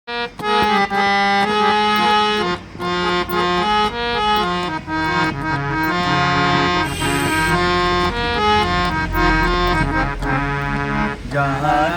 जहाँ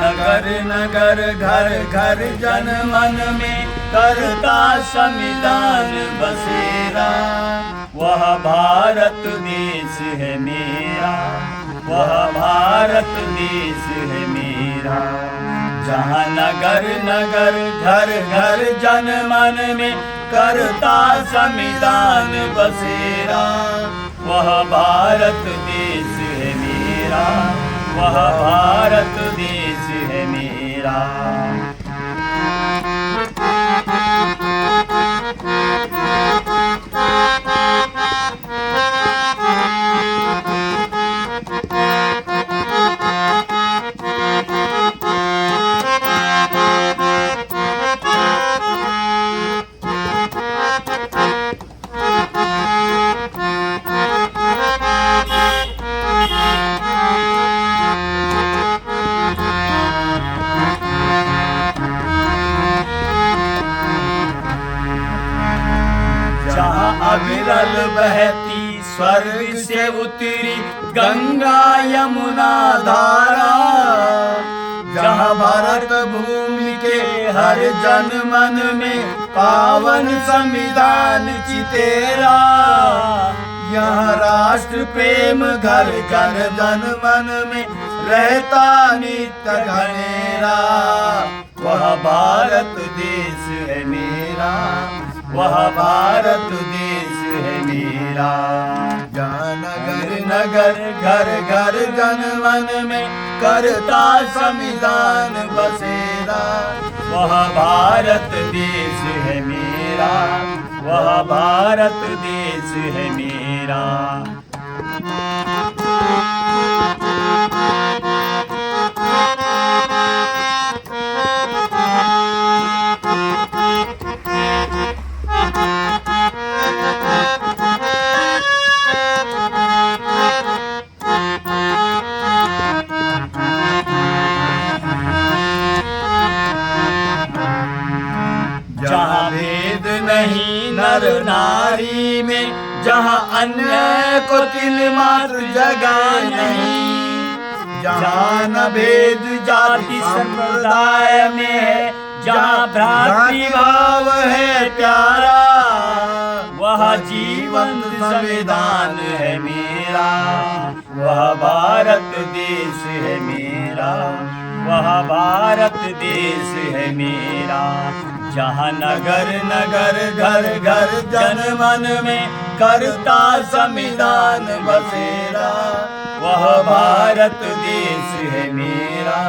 नगर नगर घर घर जन मन में करता संविधान बसेरा, वह भारत देश है मेरा, वह भारत देश है मेरा। जहाँ नगर नगर घर घर जन मन में करता संविधान बसेरा, वह भारत देश है मेरा, वह भारत देश है मेरा। अविरल बहती स्वर्ग से उतरी गंगा यमुना धारा, जहाँ भारत भूमि के हर जन मन में पावन संविधान चितेरा, यहाँ राष्ट्र प्रेम घर जन जन मन में रहता नित्य घनेरा। वह भारत देश है मेरा, वह भारत देश है मेरा। जहाँ नगर नगर घर घर जन मन में करता संविधान बसेरा, वह भारत देश है मेरा, वह भारत देश है मेरा। जहाँ भेद नहीं नर नारी में, जहाँ अन्याय को तिल मात्र जगह नहीं, जहाँ न भेद जाति संप्रदाय में है, जहाँ भ्रातृ भाव है प्यारा, वह जीवंत संविधान है मेरा, वह भारत देश है मेरा, वह भारत देश है मेरा। जहाँ नगर नगर घर घर जन मन में करता संविधान बसेरा, वह भारत देश है मेरा,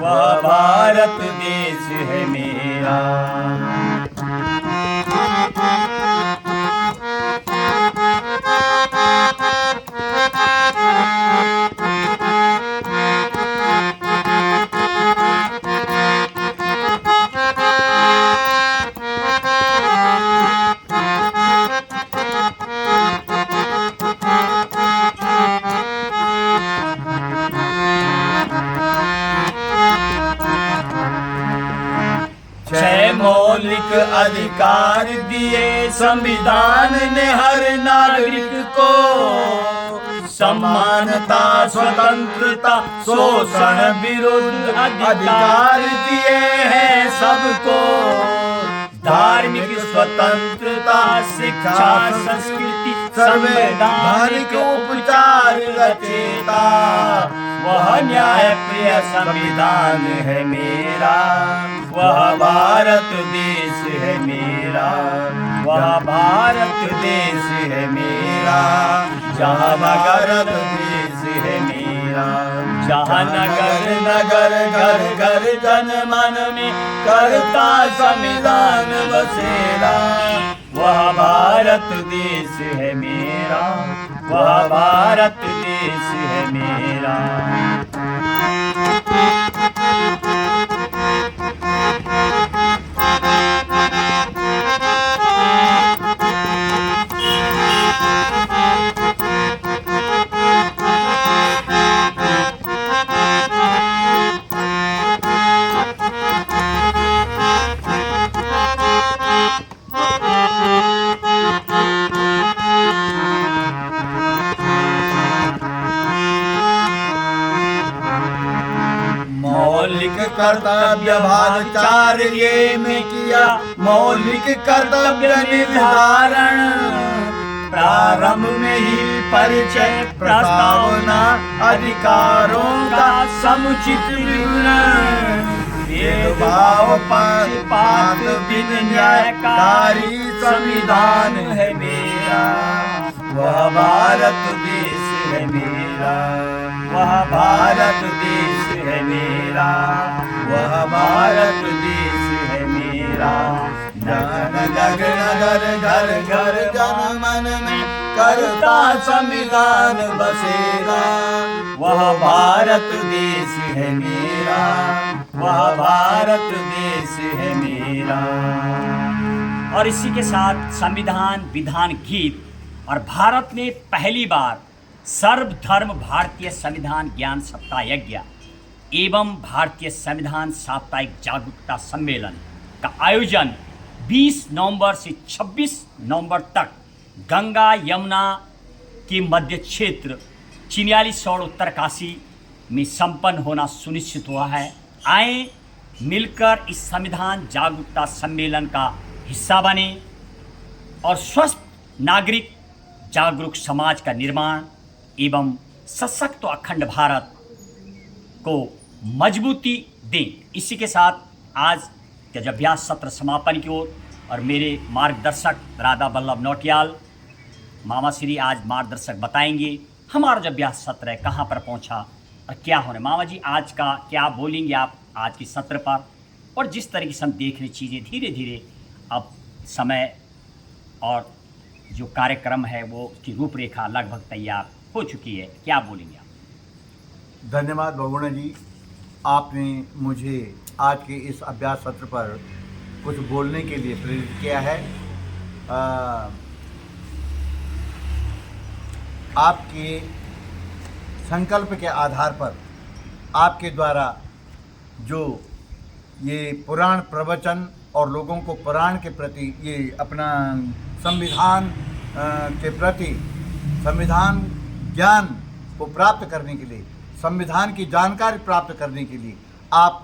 वह भारत देश है मेरा। छह मौलिक अधिकार दिए संविधान ने हर नागरिक को, समानता स्वतंत्रता शोषण विरुद्ध अधिकार दिए हैं सबको। धार्मिक स्वतंत्रता शिक्षा संस्कृति संवैधानिक उपचार रचेता, वह न्याय प्रिय संविधान है मेरा, वह भारत देश है मेरा, वह भारत देश है मेरा। जहाँ नगर देश है मेरा, जहाँ नगर नगर घर घर जन मन में करता संविधान बसेरा, वह भारत देश है मेरा, वह भारत देश है मेरा। कर्तव्य भाग 4 ये में किया मौलिक कर्तव्य निर्धारण। प्रारंभ में ही परिचय प्रस्तावना अधिकारों का समुचित विवरण। भेदभाव पक्षपात बिन न्यायकारी संविधान है मेरा, वह भारत देश है मेरा, वह भारत देश है मेरा, वह भारत देश है मेरा। जन जग नगर घर घर जन मन में करता संविधान बसेरा, वह भारत देश है मेरा, वह भारत देश है मेरा। और इसी के साथ संविधान विधान गीत और भारत में पहली बार सर्वधर्म भारतीय संविधान ज्ञान सप्ताह यज्ञ एवं भारतीय संविधान साप्ताहिक जागरूकता सम्मेलन का आयोजन 20 नवंबर से 26 नवंबर तक गंगा यमुना के मध्य क्षेत्र चिन्यालीसौड़ उत्तरकाशी में संपन्न होना सुनिश्चित हुआ है। आए मिलकर इस संविधान जागरूकता सम्मेलन का हिस्सा बने और स्वस्थ नागरिक जागरूक समाज का निर्माण एवं सशक्त अखंड भारत को मजबूती दें। इसी के साथ आज के अभ्यास सत्र समापन की ओर और मेरे मार्गदर्शक राधा वल्लभ नौटियाल मामा श्री आज मार्गदर्शक बताएंगे हमारा जो अभ्यास सत्र है कहाँ पर पहुँचा और क्या होने। मामा जी आज का क्या बोलेंगे आप आज के सत्र पर, और जिस तरीके से हम देख रहे चीज़ें धीरे धीरे अब समय और जो कार्यक्रम है वो उसकी रूपरेखा लगभग तैयार हो चुकी है, क्या बोलेंगे आप? धन्यवाद बहुगुणा जी, आपने मुझे आज के इस अभ्यास सत्र पर कुछ बोलने के लिए प्रेरित किया है। आपके संकल्प के आधार पर आपके द्वारा जो ये पुराण प्रवचन और लोगों को पुराण के प्रति ये अपना संविधान के प्रति संविधान ज्ञान को प्राप्त करने के लिए, संविधान की जानकारी प्राप्त करने के लिए आप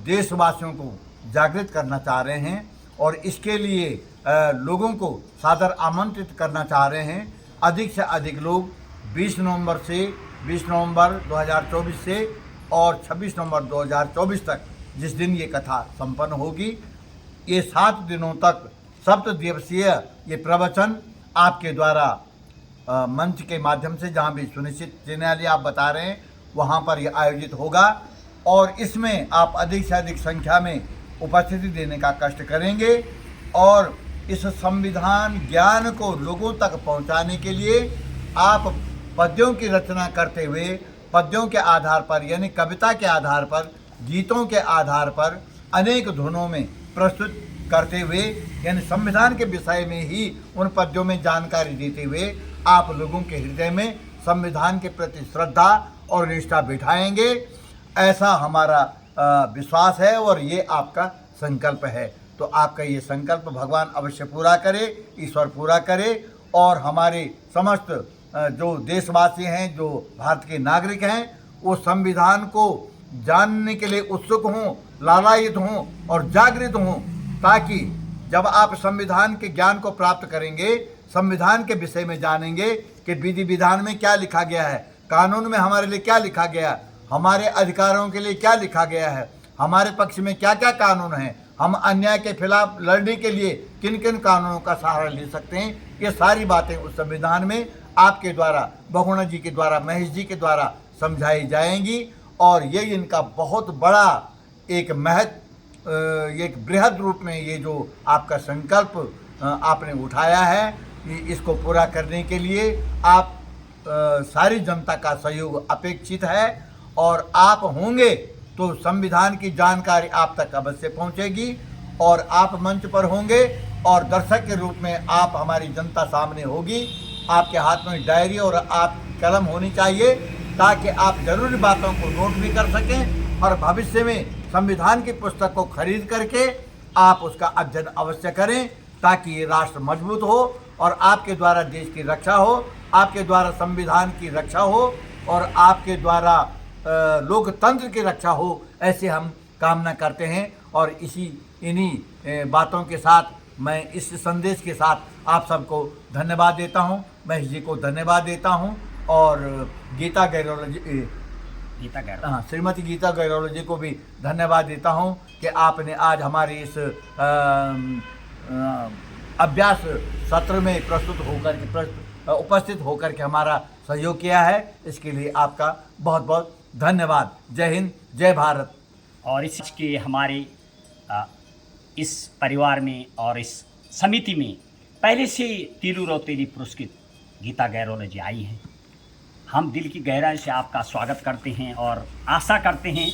देशवासियों को जागृत करना चाह रहे हैं और इसके लिए लोगों को सादर आमंत्रित करना चाह रहे हैं। अधिक से अधिक लोग 20 नवंबर 2024 से और 26 नवंबर 2024 तक जिस दिन ये कथा संपन्न होगी, ये 7 दिनों तक 7 दिवसीय ये प्रवचन आपके द्वारा मंच के माध्यम से जहाँ भी सुनिश्चित चिन्हाली आप बता रहे हैं वहाँ पर ये आयोजित होगा और इसमें आप अधिक से अधिक संख्या में उपस्थिति देने का कष्ट करेंगे और इस संविधान ज्ञान को लोगों तक पहुँचाने के लिए आप पद्यों की रचना करते हुए पद्यों के आधार पर यानी कविता के आधार पर, गीतों के आधार पर अनेक धुनों में प्रस्तुत करते हुए यानी संविधान के विषय में ही उन पद्यों में जानकारी देते हुए आप लोगों के हृदय में संविधान के प्रति श्रद्धा और निष्ठा बिठाएंगे, ऐसा हमारा विश्वास है और ये आपका संकल्प है। तो आपका ये संकल्प भगवान अवश्य पूरा करे, ईश्वर पूरा करे और हमारे समस्त जो देशवासी हैं, जो भारत के नागरिक हैं, वो संविधान को जानने के लिए उत्सुक हों, लालायित हों और जागृत हों, ताकि जब आप संविधान के ज्ञान को प्राप्त करेंगे, संविधान के विषय में जानेंगे कि विधि विधान में क्या लिखा गया है, कानून में हमारे लिए क्या लिखा गया, हमारे अधिकारों के लिए क्या लिखा गया है, हमारे पक्ष में क्या क्या कानून हैं, हम अन्याय के खिलाफ लड़ने के लिए किन किन कानूनों का सहारा ले सकते हैं। ये सारी बातें उस संविधान में आपके द्वारा, बहुगुणा जी के द्वारा, महेश जी के द्वारा समझाई जाएंगी और ये इनका बहुत बड़ा एक एक बृहद रूप में ये जो आपका संकल्प आपने उठाया है, इसको पूरा करने के लिए आप सारी जनता का सहयोग अपेक्षित है और आप होंगे तो संविधान की जानकारी आप तक अवश्य पहुंचेगी और आप मंच पर होंगे और दर्शक के रूप में आप हमारी जनता सामने होगी। आपके हाथ में डायरी और आप कलम होनी चाहिए ताकि आप जरूरी बातों को नोट भी कर सकें और भविष्य में संविधान की पुस्तक को खरीद करके आप उसका अध्ययन अवश्य करें ताकि ये राष्ट्र मजबूत हो और आपके द्वारा देश की रक्षा हो, आपके द्वारा संविधान की रक्षा हो और आपके द्वारा लोकतंत्र की रक्षा हो। ऐसे हम कामना करते हैं। और इन्हीं बातों के साथ मैं इस संदेश के साथ आप सबको धन्यवाद देता हूं। महेश जी को धन्यवाद देता हूं और गीता गैरोला जी हाँ, श्रीमती गीता गैरोला जी को भी धन्यवाद देता हूं कि आपने आज हमारे इस अभ्यास सत्र में उपस्थित होकर के हमारा सहयोग किया है। इसके लिए आपका बहुत बहुत धन्यवाद। जय हिंद, जय भारत। और इसके हमारे इस परिवार में और इस समिति में पहले से तिलू रौतेली पुरस्कृत गीता गैरोला जी आई हैं। हम दिल की गहराई से आपका स्वागत करते हैं और आशा करते हैं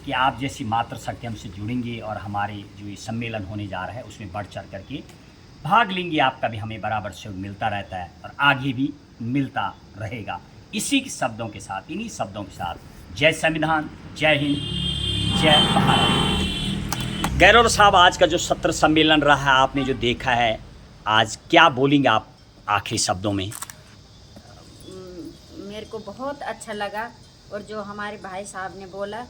कि आप जैसी मातृशक्ति हमसे जुड़ेंगे और हमारे जो ये सम्मेलन होने जा रहा है उसमें बढ़ चढ़ करके भाग लेंगे। आपका भी हमें बराबर सहयोग मिलता रहता है और आगे भी मिलता रहेगा। इसी के शब्दों के साथ, इन्हीं शब्दों के साथ, जय संविधान, जय हिंद, जय भारत। गैरोला साहब, आज का जो सत्र सम्मेलन रहा है, आपने जो देखा है, आज क्या बोलेंगे आप आखिरी शब्दों में? मेरे को बहुत अच्छा लगा और जो हमारे भाई साहब ने बोला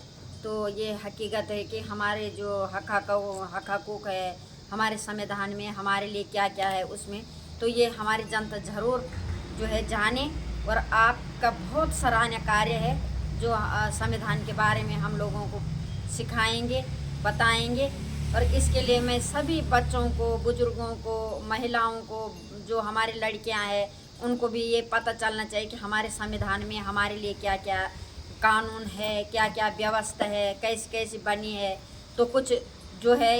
तो ये हकीकत है कि हमारे जो हक़ है हमारे संविधान में हमारे लिए क्या क्या है उसमें, तो ये हमारी जनता ज़रूर जो है जाने। और आपका बहुत सराहनीय कार्य है जो संविधान के बारे में हम लोगों को सिखाएंगे, बताएंगे। और इसके लिए मैं सभी बच्चों को, बुज़ुर्गों को, महिलाओं को, जो हमारी लड़कियां हैं उनको भी ये पता चलना चाहिए कि हमारे संविधान में हमारे लिए क्या क्या कानून है, क्या क्या व्यवस्था है, कैसी कैसी बनी है। तो कुछ जो है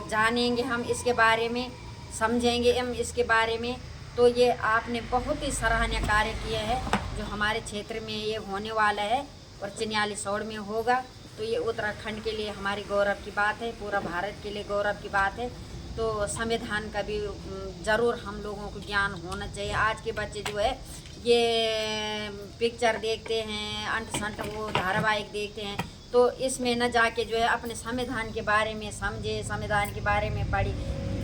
जानेंगे हम इसके बारे में, समझेंगे हम इसके बारे में। तो ये आपने बहुत ही सराहनीय कार्य किया है जो हमारे क्षेत्र में ये होने वाला है और चिन्यालीसौड़ में होगा। तो ये उत्तराखंड के लिए हमारी गौरव की बात है, पूरा भारत के लिए गौरव की बात है। तो संविधान का भी ज़रूर हम लोगों को ज्ञान होना चाहिए। आज के बच्चे जो है ये पिक्चर देखते हैं, अंट संट वो धारावाहिक देखते हैं, तो इसमें न जाके जो है अपने संविधान के बारे में समझे, संविधान के बारे में पढ़ी।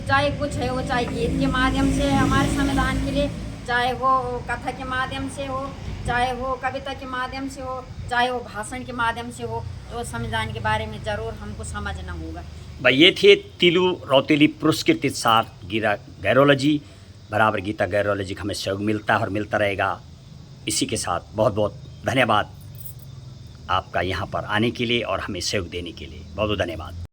चाहे कुछ है वो, चाहे गीत के माध्यम से है हमारे संविधान के लिए, चाहे वो कथा के माध्यम से हो, चाहे वो कविता के माध्यम से हो, चाहे वो भाषण के माध्यम से हो, तो संविधान के बारे में ज़रूर हमको समझना होगा। भाई, ये थे तिलू रौतेली पुरस्कृत साथ गीता गैरोला जी। बराबर गीता गैरोला जी का हमें सहयोग मिलता है और मिलता रहेगा। इसी के साथ बहुत बहुत धन्यवाद आपका यहाँ पर आने के लिए और हमें सहयोग देने के लिए। बहुत बहुत धन्यवाद।